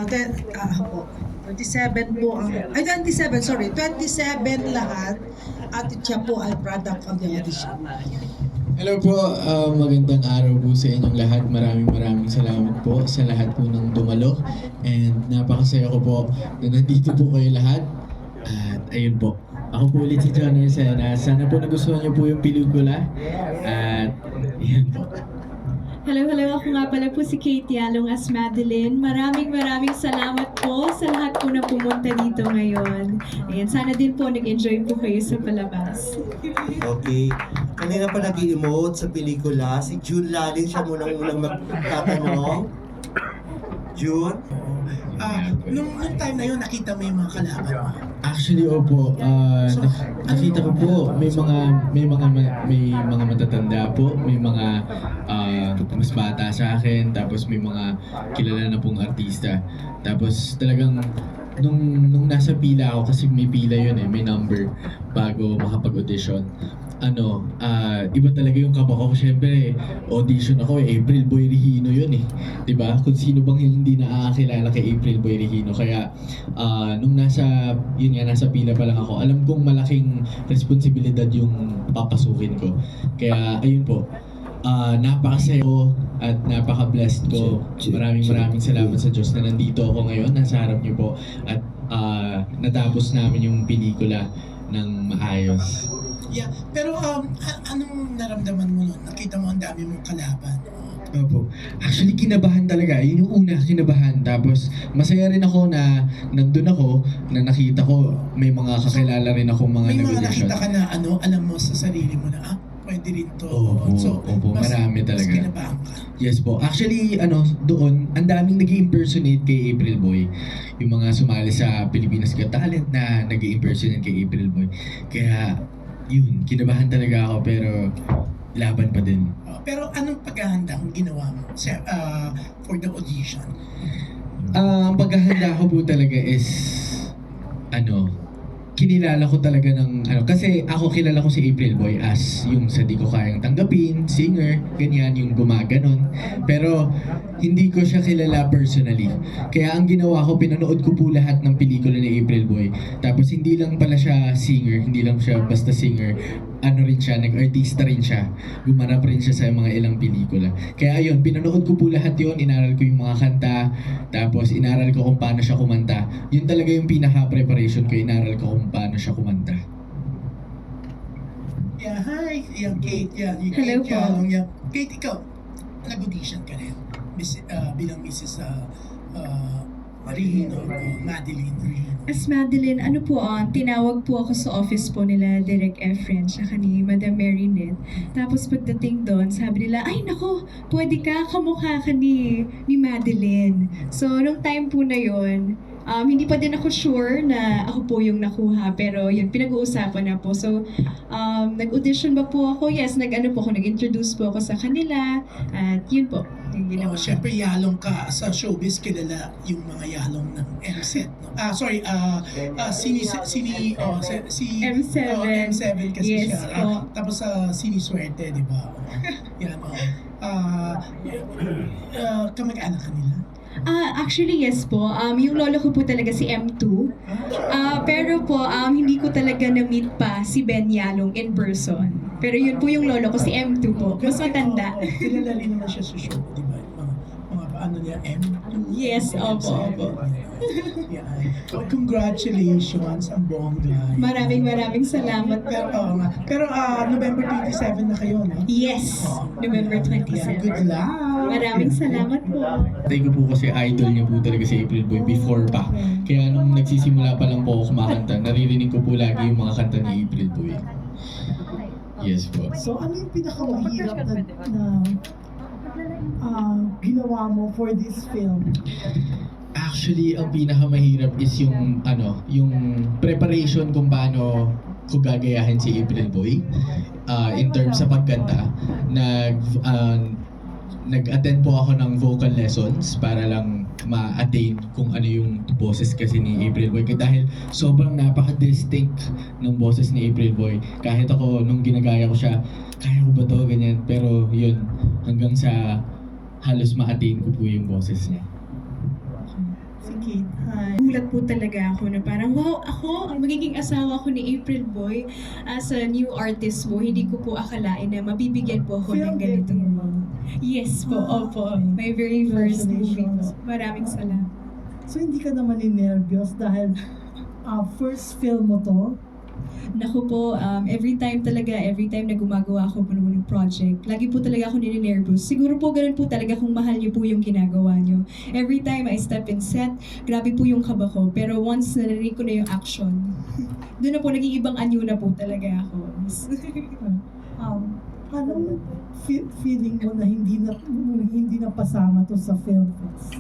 po. 27 po ang, ay 27, sorry, 27 lahat at siya po ay product of the audition. Hello po, magandang araw po sa inyong lahat. Maraming salamat po sa lahat po ng dumalo. And napakasaya ko po na nandito po kayo lahat. At ayun po, ako po ulit si John Ersena. Sana po nagustuhan niyo po yung pelikula. At yan po. Hello, ako nga pala po si Kate Yalong as Madeline. Maraming salamat po sa lahat po na pumunta dito ngayon. Ayan, sana din po nag-enjoy po kayo sa palabas. Okay. Kanina pa nag-emote sa pelikula. Si June Lalin siya unang magtatanong. June? Nung time na yun, nakita mo yung mga kalaban mo. Actually, opo. Nakita ko po may mga matatanda po, may mga mas bata sa akin, tapos may mga kilala na pong artista. Tapos talagang nung nasa pila ako, kasi may pila yun may number bago makapag-audition. Iba talaga yung kaba ko. Siyempre, audition ako April Boy Regino yun diba? Kung sino bang hindi nakakakilala kay April Boy Regino. Kaya, nung nasa pila pa lang ako, alam kong malaking responsibilidad yung papasukin ko. Kaya, ayun po. Napakasaya ko at napaka-blessed ko. Maraming salamat sa Diyos na nandito ako ngayon, nasa harap niyo po. At natapos namin yung pelikula ng maayos. Yeah, pero anong naramdaman mo nun? Nakita mo ang dami mong kalaban. Opo. Actually, kinabahan talaga. Yun yung una, kinabahan. Tapos, masaya rin ako na nandun ako, na nakita ko, may mga kakilala rin ako mga May mga nag-audition. nakita ka na alam mo sa sarili mo na, pwede rin to. Opo, marami talaga. Mas kinabahan ka. Yes po. Actually, doon, ang daming nag-impersonate kay April Boy. Yung mga sumali sa Pilipinas Got Talent na nag-impersonate kay April Boy. Kaya, yun, kinabahan talaga ako, pero laban pa din. Pero anong paghahanda ang ginawa mo for the audition? Ang paghahanda ko po talaga is, kinilala ko talaga ng, kasi ako kilala ko si April Boy as yung sa di ko kayang tanggapin, singer, ganyan, yung gumaganon. Pero, hindi ko siya kilala personally. Kaya ang ginawa ko, pinanood ko po lahat ng pelikula ni April Boy. Tapos, hindi lang pala siya singer, hindi lang siya basta singer. Rin siya, nag-artista rin siya. Gumanap rin siya sa mga ilang pelikula. Kaya ayun, pinanood ko po lahat yun, inaral ko yung mga kanta, tapos inaral ko kung paano siya kumanta. Yun talaga yung pinaka-preparation ko, inaral ko kung paano siya kumanta. Yeah, hi. Yung Kate, yan. Yung Hello Kate, po. yan. Kate, ikaw, nag-audition ka rin bilang Mrs. Regino, Madeline Regino. As Madeline, tinawag po ako sa office po nila Direk Efren siya ni Madam Marinette. Tapos pagdating doon, sabi nila, ay nako, pwede ka, kamukha ka ni Madeline. So, nung time po na yon, hindi pa din ako sure na ako po yung nakuha, pero yun, pinag-uusapan na po. So, nag-audition ba po ako? Yes, nag-introduce po ako sa kanila, at yun po, yung ginawa. Siyempre, yalong ka sa showbiz, kilala yung mga yalong ng MSET. No? M7. M7 kasi Yes, siya. po. Tapos Siniswerte, di ba? Yan, kamag-anak ka nila? Actually, yes po. Yung lolo ko po talaga si M2. Pero po, hindi ko talaga na-meet pa si Ben Yalong in person. Pero yun po yung lolo ko, si M2 po. Mas matanda. Kilala rin naman siya sa show, di ba? Mga niya, M2? Yes, opo. Yan. Congratulations, ang bongga. Maraming salamat po. Pero November 27 na kayo, no? Yes, November Yeah, 27. good luck. Maraming salamat po. Tay ko po kasi idol niya po talaga si April Boy before pa. Kaya nung nagsisimula pa lang po ako kumakanta, naririnig ko po lagi yung mga kanta ni April Boy. Yes po. So, ano yung pinakamahirap na ginawa mo for this film? Actually, ang pinakamahirap is yung preparation kung paano ko gagayahin si April Boy. In terms sa pagkanta, nag-attend po ako ng vocal lessons para lang ma-attain kung ano yung boses kasi ni April Boy. Dahil sobrang napaka-distinct ng boses ni April Boy. Kahit ako, nung ginagaya ko siya, kaya ko ba to, ganyan. Pero yun, hanggang sa halos ma-attain ko po yung boses niya. Si Kate, hi. Gulat po talaga ako na parang, wow, ako, ang magiging asawa ko ni April Boy as a new artist po. Hindi ko po akalain na mabibigyan po ako ng Film ganitong debut. role. Yes po, Ah, opo. okay. My very first movie po. Congratulations. Maraming salamat. So hindi ka naman nervyos dahil first film mo to? Naku po, every time na gumagawa ako po ng project, lagi po talaga ako nininervous. Siguro po ganun po talaga kung mahal niyo po yung ginagawa niyo. Every time I step in set, grabe po yung kaba ko. Pero once narinig ko na yung action, doon na po naging ibang anyo na po talaga ako. Anong feeling mo na hindi na pasama to sa film fest?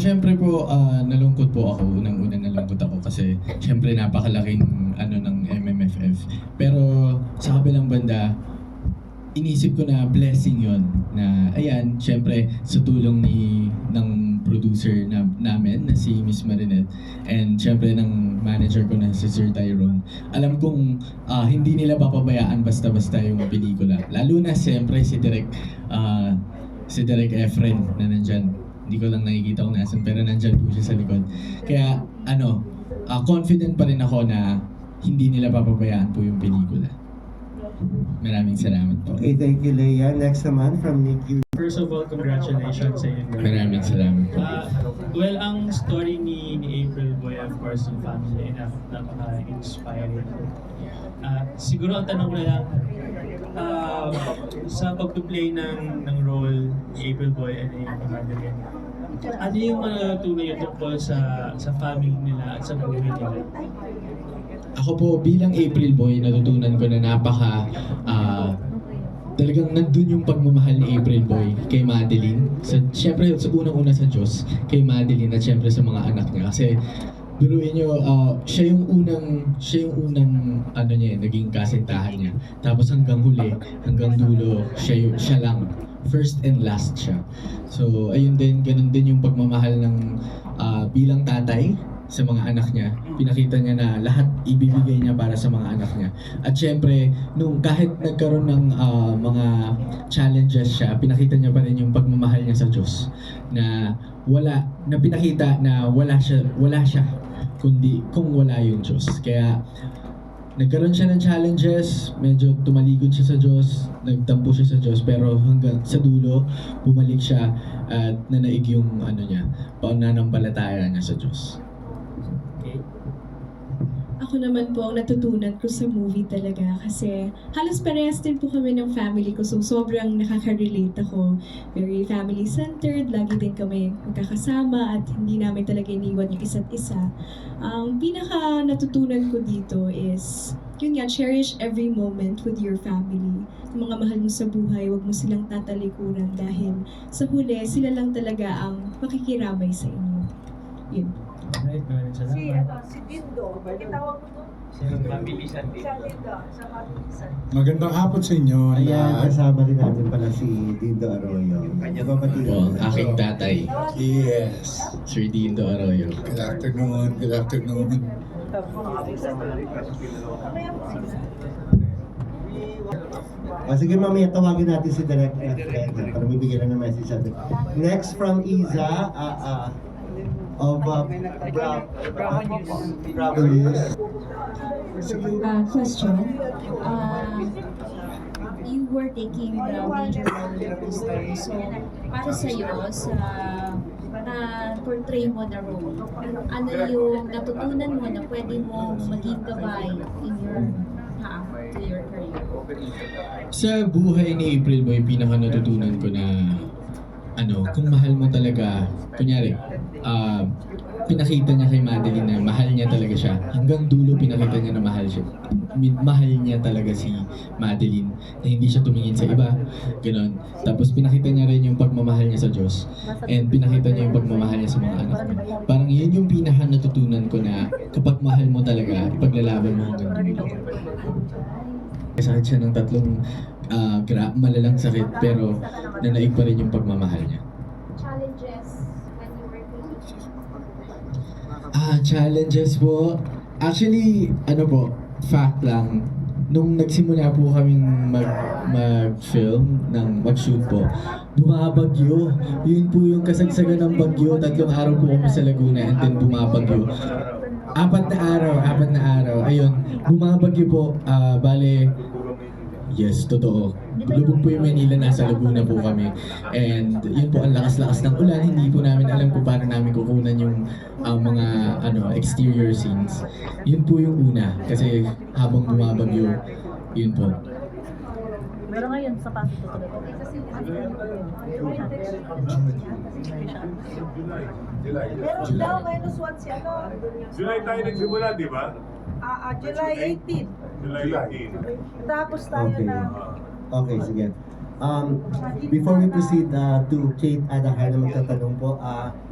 Siyempre po, nalungkot po ako. Unang-una nalungkot ako kasi siyempre napakalaking ng MMFF. Pero sa kabilang banda, inisip ko na blessing yon na ayan, siyempre sa tulong ng producer namin na si Miss Marinette and siyempre ng manager ko na si Sir Tyrone. Alam kong hindi nila papabayaan basta-basta yung pelikula. Lalo na siyempre si Direk Efren na nandyan. Hindi ko lang nakikita kung nasan pero nandyan po siya sa likod. Kaya confident pa rin ako na hindi nila papabayaan po yung pelikula. Maraming salamat po. Okay, thank you, Leia. Next naman from Nikki. First of all, congratulations sa inyo. Maraming salamat po. Well, ang story ni April Boy, of course, yung family, napaka-inspiring. Siguro ang tanong ko na lang, sa pag-play ng role ni April Boy and ni Madeline, ano yung natutunan nyo tungkol sa family nila at sa buhay nila? Ako po, bilang April Boy, natutunan ko na talagang nandun yung pagmamahal ni April Boy kay Madeline. Siyempre, sa unang-una sa Diyos, kay Madeline at siyempre sa mga anak niya. Kasi, biruin nyo, siya yung unang naging kasintahan niya. Tapos hanggang huli, hanggang dulo, siya lang. First and last siya. So, ayun din, ganun din yung pagmamahal ng bilang tatay sa mga anak niya. Pinakita niya na lahat ibibigay niya para sa mga anak niya. At syempre, kahit nagkaroon ng mga challenges siya, pinakita niya pa rin yung pagmamahal niya sa Diyos. Na pinakita na wala siya kundi kung wala yung Diyos. Kaya nagkaroon siya ng challenges, medyo tumalikod siya sa Diyos, nagtampo siya sa Diyos, pero hanggang sa dulo, bumalik siya at nanaig yung pananampalataya niya sa Diyos. Ako naman po, ang natutunan ko sa movie talaga kasi halos parehas din po kami ng family ko. So, sobrang nakaka-relate ako. Very family-centered. Lagi din kami magkakasama at hindi namin talaga iniwan yung isa't isa. Ang pinaka natutunan ko dito is, yun nga, cherish every moment with your family. Yung mga mahal mo sa buhay, huwag mo silang tatalikuran dahil sa huli, sila lang talaga ang makikiramay sa inyo. Yun. Alright, maraming salamat. Si Dindo, itawag mo doon? Sa family sa Sa Dindo, sa Pabilisan. Magandang hapon sa inyo. Ayan, kasama rin natin pala si Dindo Arroyo. Babatigan Po, ang natin. aking tatay, Yes. Sir Dindo Arroyo. Good afternoon. Good afternoon. Sige, mamaya tawagin natin si Direk Efren para bibigyan na ng message natin. Next from Iza, of Bravo News. Question. You were taking the major role in the story. So, para sa'yo, sa portray mo na role, ano yung natutunan mo na pwede mo maging gabay in your path to your career? Sa buhay ni April Boy, pinaka natutunan ko na kung mahal mo talaga, kunyari, pinakita niya kay Madeline na mahal niya talaga siya. Hanggang dulo pinakita niya na mahal niya talaga si Madeline. Na hindi siya tumingin sa iba. Ganon. Tapos pinakita niya rin yung pagmamahal niya sa Diyos. And pinakita niya yung pagmamahal niya sa mga anak niya. Parang yun yung pinaka natutunan ko na kapag mahal mo talaga, ipaglalaban mo hanggang dulo. Sakit siya ng 3 malalang sakit pero nanaig pa rin yung pagmamahal niya. Challenges when you were taking Challenges po. Actually, fact lang, nung nagsimula po kaming mag-film, mag-shoot po, bumabagyo. Yun po yung kasagsagan ng bagyo. 3 araw po kami sa Laguna and then bumabagyo. 4 na araw. Ayun, bumabagyo po. Bale, yes, totoo. Lubog po yung Manila, nasa Laguna po kami. And yun po, ang lakas-lakas ng ulan. Hindi po namin alam kung paano namin kukunan yung mga exterior scenes. Yun po yung una. Kasi habang bumabagyo, yun po. Pero ngayon, sa pasok ko talaga. Meron daw, -1 si ano. July tayo nagsimula, di ba? July 18. July 18. Tapos tayo na. Okay, sige. Before we proceed to Kate Adahar na magtatanong po,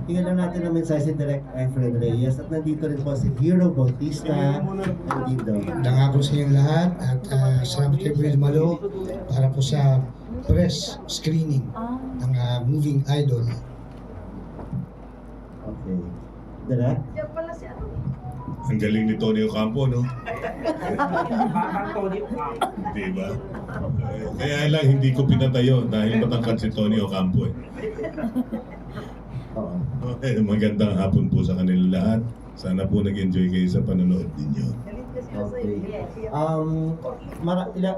tingnan lang natin ang mensahe si Direk Efren Reyes at nandito rin po si Hero Bautista. Nandito. Nangako sa inyong lahat at sa Gabriel Malo para po sa press screening ng Moving Idol. Okay. Direk? Yan pala si ano. Ang galing ni Tony Ocampo, no? Diba? Kaya lang hindi ko pinatayo dahil matangkad si Tony Ocampo eh. Oo. Okay, magandang hapon po sa kanila lahat. Sana po nag-enjoy kayo sa panonood ninyo. Okay.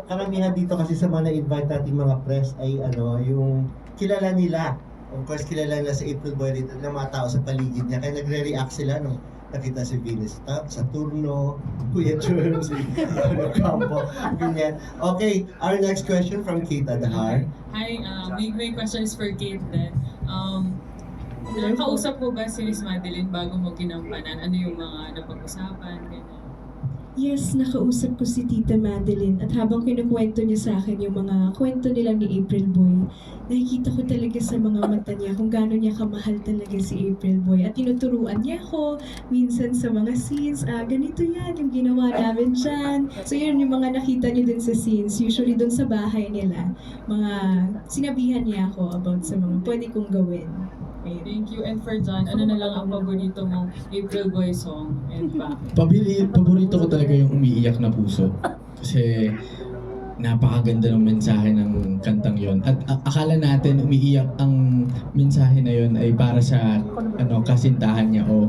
Karamihan dito kasi sa mga na-invite nating mga press ay yung kilala nila. Of course, kilala nila sa April Boy dito ng mga tao sa paligid niya. Kaya nagre-react sila, no? Nakita si Venus Saturno, Kuya Germs, Campo, ganyan. Okay, our next question from Kate Adahar. Hi, my question is for Kate then. Nakausap po ba si Miss Madeline bago mo ginampanan? Ano yung mga napag-usapan? Ganyan. Yes, nakausap ko si Tita Madeline at habang kinukwento niya sa akin yung mga kwento nila ni April Boy, nakikita ko talaga sa mga mata niya kung gaano niya kamahal talaga si April Boy. At tinuturuan niya ako minsan sa mga scenes, ganito yan yung ginawa namin dyan. So yun yung mga nakita niyo dun sa scenes, usually dun sa bahay nila. Mga sinabihan niya ako about sa mga pwede kong gawin. Ayun. Thank you. And for John, ano na lang ang paborito mong April Boy song? And pa? Paborito ko talaga yung Umiiyak na Puso. Kasi napakaganda ng mensahe ng kantang yon. At akala natin umiiyak ang mensahe na yon ay para sa kasintahan niya o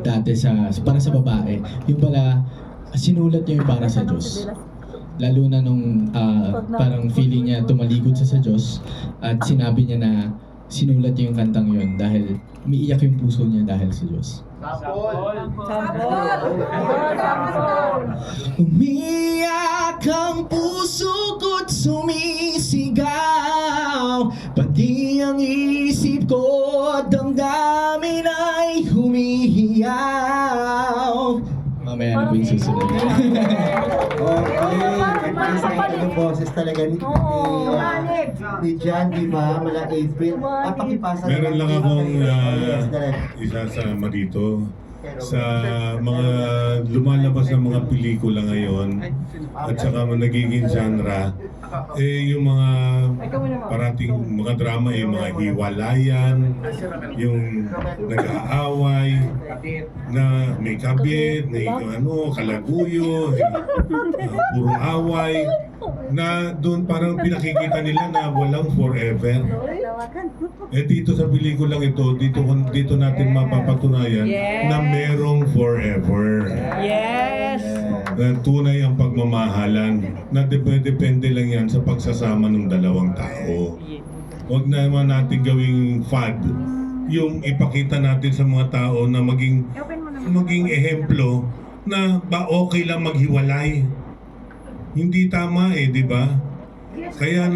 dati para sa babae. Yung pala, sinulat niya yung para sa Diyos. Lalo na nung parang feeling niya tumalikod sa Diyos at sinabi niya na sinulat niya yung kantang yon dahil umiiyak yung puso niya dahil sa Diyos. Umiiyak ang puso ko't sumisigaw, pati ang isip ko at damdamin ay humihiyaw. Mamaya na po yung susunod. Okay, at least ay yung boses talaga ni Jan, di ba? Mala April. Pakipasa Meron lang akong Yes, Direk. isasama dito sa mga lumalabas na mga pelikula ngayon at saka nagiging genre yung mga parating mga drama mga hiwalayan, yung nag-aaway na may kabit, may kalaguyo, puro away na doon parang pinakikita nila na walang forever. Dito sa pelikulang ito, dito natin mapapatunayan na merong forever. Yes! Na tunay ang pagmamahalan na depende lang yan sa pagsasama ng dalawang tao. Huwag naman natin gawing fad yung ipakita natin sa mga tao na maging ehemplo na ba okay lang maghiwalay. Hindi tama di ba? Kaya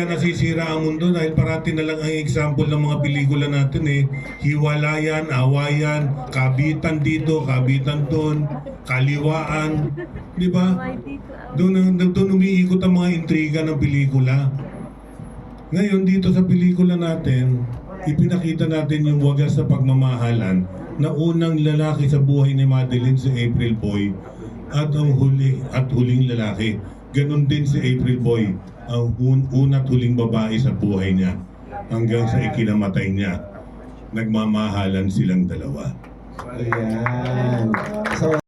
nasisira ang mundo dahil parati na lang ang example ng mga pelikula natin hiwalayan, awayan, kabitan dito, kabitan doon, kaliwaan, di ba? Doon umiikot ang mga intriga ng pelikula. Ngayon dito sa pelikula natin, ipinakita natin yung wagas na pagmamahalan na unang lalaki sa buhay ni Madeline si April Boy at ang huling lalaki. Ganon din si April Boy, ang una at huling babae sa buhay niya hanggang sa ikinamatay niya. Nagmamahalan silang dalawa. Ayan. So,